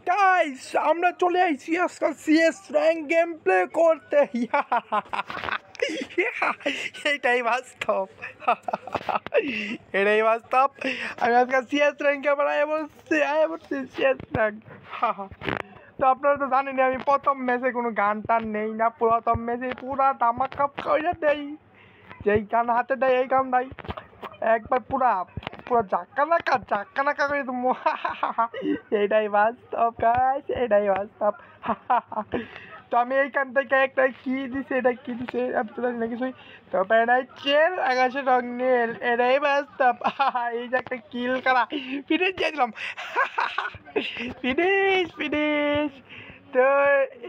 Guys আমরা চলে আইছি আজকাল সিএস র্যাঙ্ক গেম প্লে করতে। এটাই বাস্তব, এটাই বাস্তব। আমি আজকাল সিএস র্যাঙ্কে আবার আয় বলছি সিএস র্যাঙ্ক। তো আপনারা তো জানেন আমি প্রথম ম্যাচে কোনো গান টান নেই না, প্রথম ম্যাচে পুরা ধামাকা করে দেই, যেই গান হাতে দেয় এই গান দেয় একবার পুরা পুরো ধাক্কা নাকা করে তুমি। এটাই বাস্তব গাইস, এটাই বাস্তব। তো আমি এইখান থেকে একটা কি দিছে, এটা কি দিছে আমি তো জানি না কিছুই। তো চেল আকাশে রং নীল, এটাই বাস্তব। এই যে একটা কিল করা ফিনিশ দিয়ে দিলাম। ফিনিশ। তো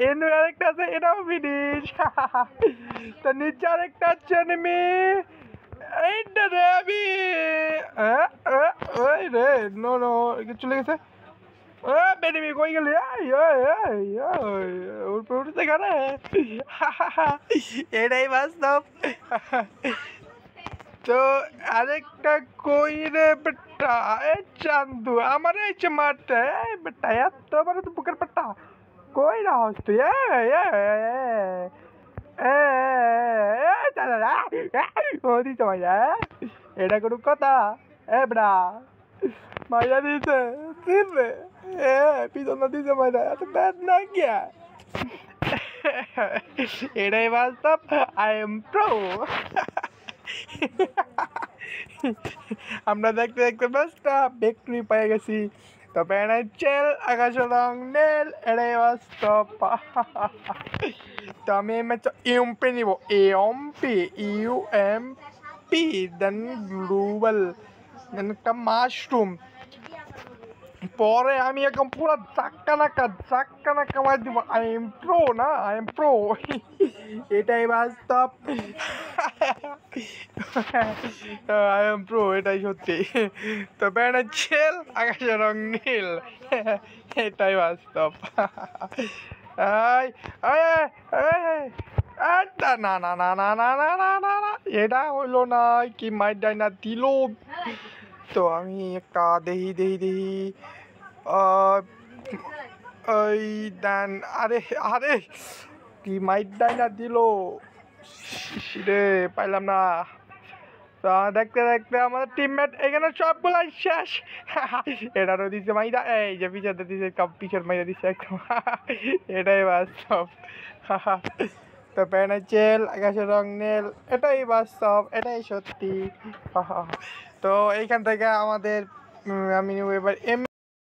এর আরেকটা আছে, এটাও ফিনিশ। তো নিচে আরেকটা আছে নেমে এইটা রে আমি ওই রে নো চলে গেছে। বেনিমি কই গেলি? উপরে উঠতে গানে। এটাই বাস্তব। তো আরেকটা কই রে বেটা, এই চান্দু আমার এইছে মারতে। এই বেটা এত বড় তো বুকের পাট্টা কই রাহস তুই? এটা কোনো কথা? এবড়া মাইরা দিছে দিবে, পিছন দিছে মাইরা, এত ব্যাড না গিয়া। এটাই বাস্তব, আই এম প্রো। আমরা দেখতে দেখতে বাসটা বিক্রি পেয়ে গেছি। তো চেল আকাশে রং নীল, এটাই বাস্তব। তো আমি এই ম্যাচে ইউএমপি নিব, ইউএমপি দেন গ্লোবাল দেন একটা মাশরুম। পরে আমি একদম পুরো চাক্কা নাক্কা মার দিব। আই এম প্রো না, আই এম প্রো। এটাই বাস্তব। আই এম প্রো, এটাই সত্যি। তো ছেল আকাশে রং নীল, এটাই বাস্তব। না না না না না না না না না, এটা হইলো না, কি মাইর ডাই না দিল। তো আমি একটা দেহি ওই দেন, আরে কি মাইর ডাই না দিল রে, পাইলাম না। তো দেখতে দেখতে আমাদের টিমমেট এখানে সবগুলো শেষ। এটারও দিচ্ছে মাইরা, এই যে পিছাতে দিচ্ছে পিছর মাইরা দিচ্ছে একদম। এটাই বাস্তব। তো চেল আকাশে রং নীল, এটাই বাস্তব, এটাই সত্যি। তো এইখান থেকে আমাদের আমি এবার